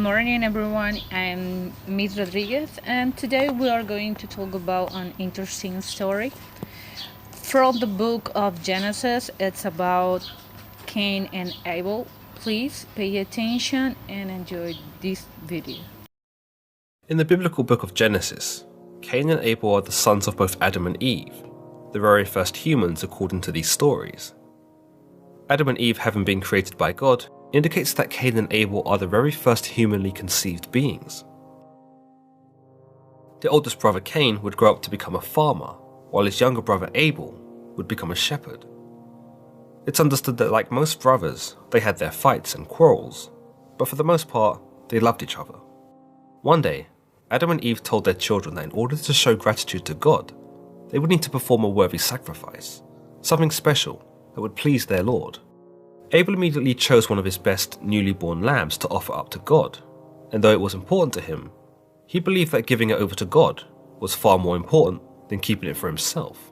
morning, everyone. I'm Miss Rodriguez, and today we are going to talk about an interesting story from the book of Genesis. It's about Cain and Abel. Please pay attention and enjoy this video. In the biblical book of Genesis, Cain and Abel are the sons of both Adam and Eve, the very first humans according to these stories. Adam and Eve having been created by God indicates that Cain and Abel are the very first humanly conceived beings. The oldest brother Cain would grow up to become a farmer, while his younger brother Abel would become a shepherd. It's understood that like most brothers, they had their fights and quarrels, but for the most part, they loved each other. One day, Adam and Eve told their children that in order to show gratitude to God, they would need to perform a worthy sacrifice, something special that would please their Lord. Abel immediately chose one of his best newly born lambs to offer up to God, and though it was important to him, he believed that giving it over to God was far more important than keeping it for himself.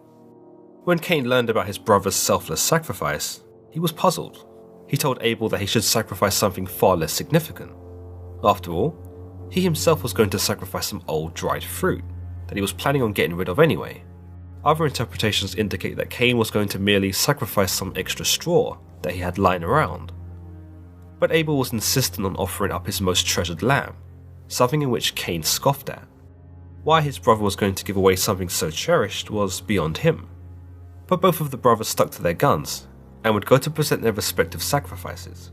When Cain learned about his brother's selfless sacrifice, he was puzzled. He told Abel that he should sacrifice something far less significant. After all, he himself was going to sacrifice some old dried fruit that he was planning on getting rid of anyway. Other interpretations indicate that Cain was going to merely sacrifice some extra straw that he had lying around. But Abel was insistent on offering up his most treasured lamb, something in which Cain scoffed at. Why his brother was going to give away something so cherished was beyond him. But both of the brothers stuck to their guns and would go to present their respective sacrifices.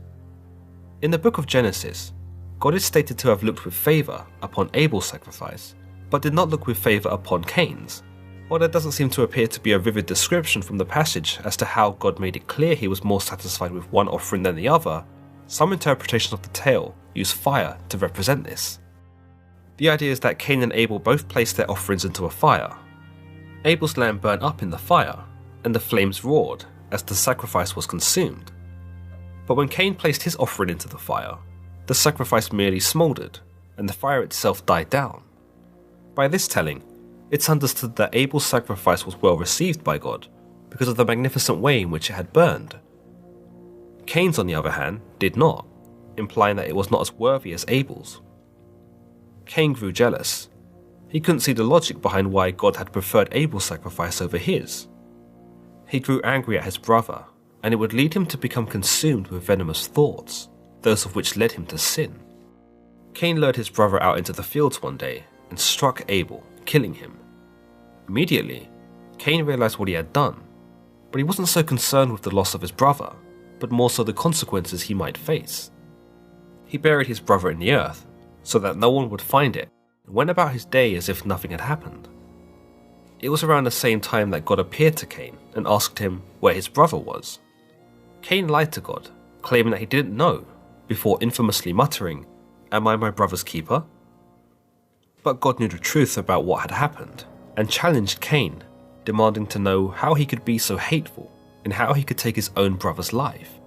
In the book of Genesis, God is stated to have looked with favour upon Abel's sacrifice, but did not look with favour upon Cain's. While there doesn't seem to appear to be a vivid description from the passage as to how God made it clear he was more satisfied with one offering than the other, some interpretations of the tale use fire to represent this. The idea is that Cain and Abel both placed their offerings into a fire. Abel's lamb burnt up in the fire, and the flames roared as the sacrifice was consumed. But when Cain placed his offering into the fire, the sacrifice merely smouldered, and the fire itself died down. By this telling, it's understood that Abel's sacrifice was well received by God because of the magnificent way in which it had burned. Cain's, on the other hand, did not, implying that it was not as worthy as Abel's. Cain grew jealous. He couldn't see the logic behind why God had preferred Abel's sacrifice over his. He grew angry at his brother, and it would lead him to become consumed with venomous thoughts, those of which led him to sin. Cain lured his brother out into the fields one day and struck Abel, killing him. Immediately, Cain realized what he had done, but he wasn't so concerned with the loss of his brother, but more so the consequences he might face. He buried his brother in the earth, so that no one would find it, and went about his day as if nothing had happened. It was around the same time that God appeared to Cain and asked him where his brother was. Cain lied to God, claiming that he didn't know, before infamously muttering, "Am I my brother's keeper?" But God knew the truth about what had happened, and challenged Cain, demanding to know how he could be so hateful and how he could take his own brother's life.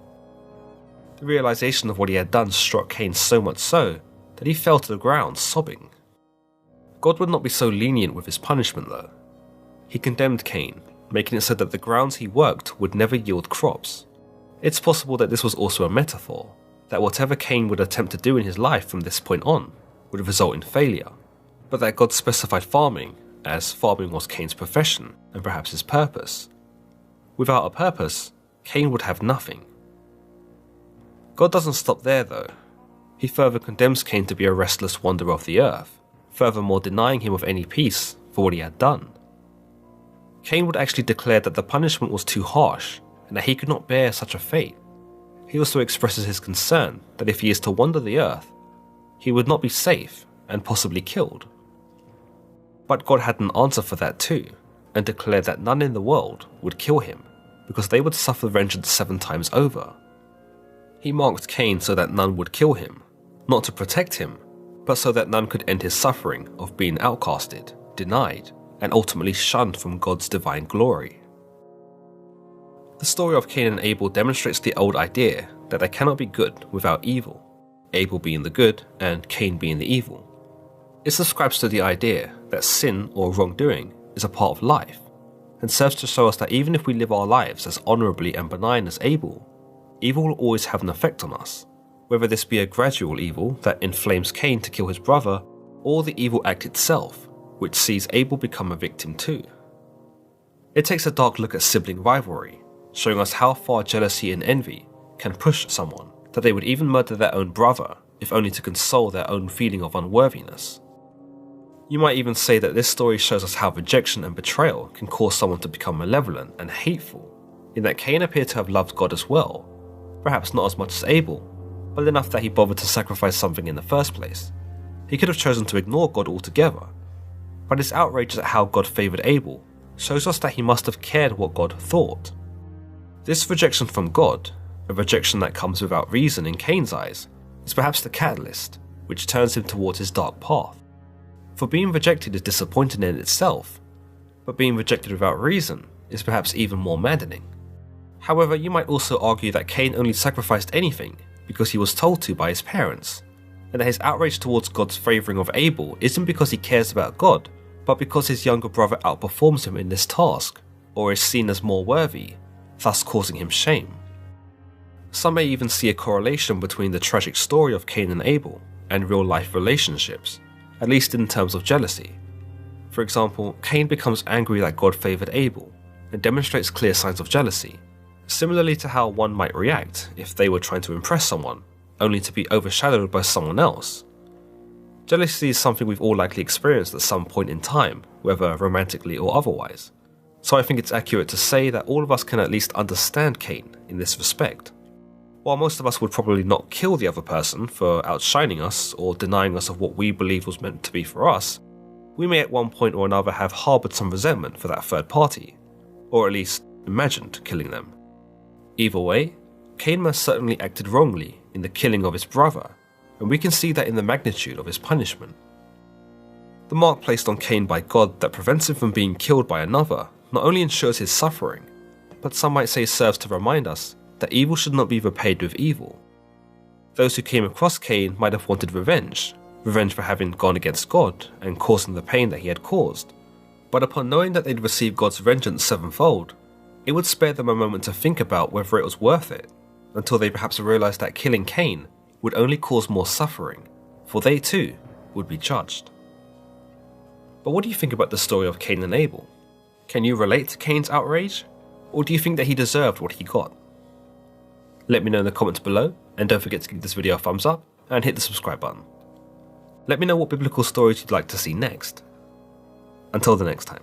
The realization of what he had done struck Cain so much so that he fell to the ground sobbing. God would not be so lenient with his punishment though. He condemned Cain, making it so that the grounds he worked would never yield crops. It's possible that this was also a metaphor, that whatever Cain would attempt to do in his life from this point on would result in failure, but that God specified farming, as farming was Cain's profession and perhaps his purpose. Without a purpose, Cain would have nothing. God doesn't stop there though. He further condemns Cain to be a restless wanderer of the earth, furthermore denying him of any peace for what he had done. Cain would actually declare that the punishment was too harsh and that he could not bear such a fate. He also expresses his concern that if he is to wander the earth, he would not be safe and possibly killed. But God had an answer for that too, and declared that none in the world would kill him, because they would suffer vengeance 7 times over. He marked Cain so that none would kill him, not to protect him, but so that none could end his suffering of being outcasted, denied, and ultimately shunned from God's divine glory. The story of Cain and Abel demonstrates the old idea that there cannot be good without evil, Abel being the good and Cain being the evil. It subscribes to the idea that sin or wrongdoing is a part of life, and serves to show us that even if we live our lives as honourably and benign as Abel, evil will always have an effect on us, whether this be a gradual evil that inflames Cain to kill his brother, or the evil act itself, which sees Abel become a victim too. It takes a dark look at sibling rivalry, showing us how far jealousy and envy can push someone, that they would even murder their own brother, if only to console their own feeling of unworthiness. You might even say that this story shows us how rejection and betrayal can cause someone to become malevolent and hateful, in that Cain appeared to have loved God as well, perhaps not as much as Abel, but enough that he bothered to sacrifice something in the first place. He could have chosen to ignore God altogether, but his outrage at how God favoured Abel shows us that he must have cared what God thought. This rejection from God, a rejection that comes without reason in Cain's eyes, is perhaps the catalyst which turns him towards his dark path. For being rejected is disappointing in itself, but being rejected without reason is perhaps even more maddening. However, you might also argue that Cain only sacrificed anything because he was told to by his parents, and that his outrage towards God's favouring of Abel isn't because he cares about God, but because his younger brother outperforms him in this task, or is seen as more worthy, thus causing him shame. Some may even see a correlation between the tragic story of Cain and Abel and real-life relationships, at least in terms of jealousy. For example, Cain becomes angry that God favoured Abel, and demonstrates clear signs of jealousy, similarly to how one might react if they were trying to impress someone, only to be overshadowed by someone else. Jealousy is something we've all likely experienced at some point in time, whether romantically or otherwise. So I think it's accurate to say that all of us can at least understand Cain in this respect. While most of us would probably not kill the other person for outshining us or denying us of what we believed was meant to be for us, we may at one point or another have harboured some resentment for that third party, or at least imagined killing them. Either way, Cain most certainly acted wrongly in the killing of his brother, and we can see that in the magnitude of his punishment. The mark placed on Cain by God that prevents him from being killed by another not only ensures his suffering, but some might say serves to remind us that evil should not be repaid with evil. Those who came across Cain might have wanted revenge for having gone against God and causing the pain that he had caused, but upon knowing that they'd receive God's vengeance sevenfold, it would spare them a moment to think about whether it was worth it, until they perhaps realised that killing Cain would only cause more suffering, for they too would be judged. But what do you think about the story of Cain and Abel? Can you relate to Cain's outrage, or do you think that he deserved what he got? Let me know in the comments below, and don't forget to give this video a thumbs up and hit the subscribe button. Let me know what biblical stories you'd like to see next. Until the next time.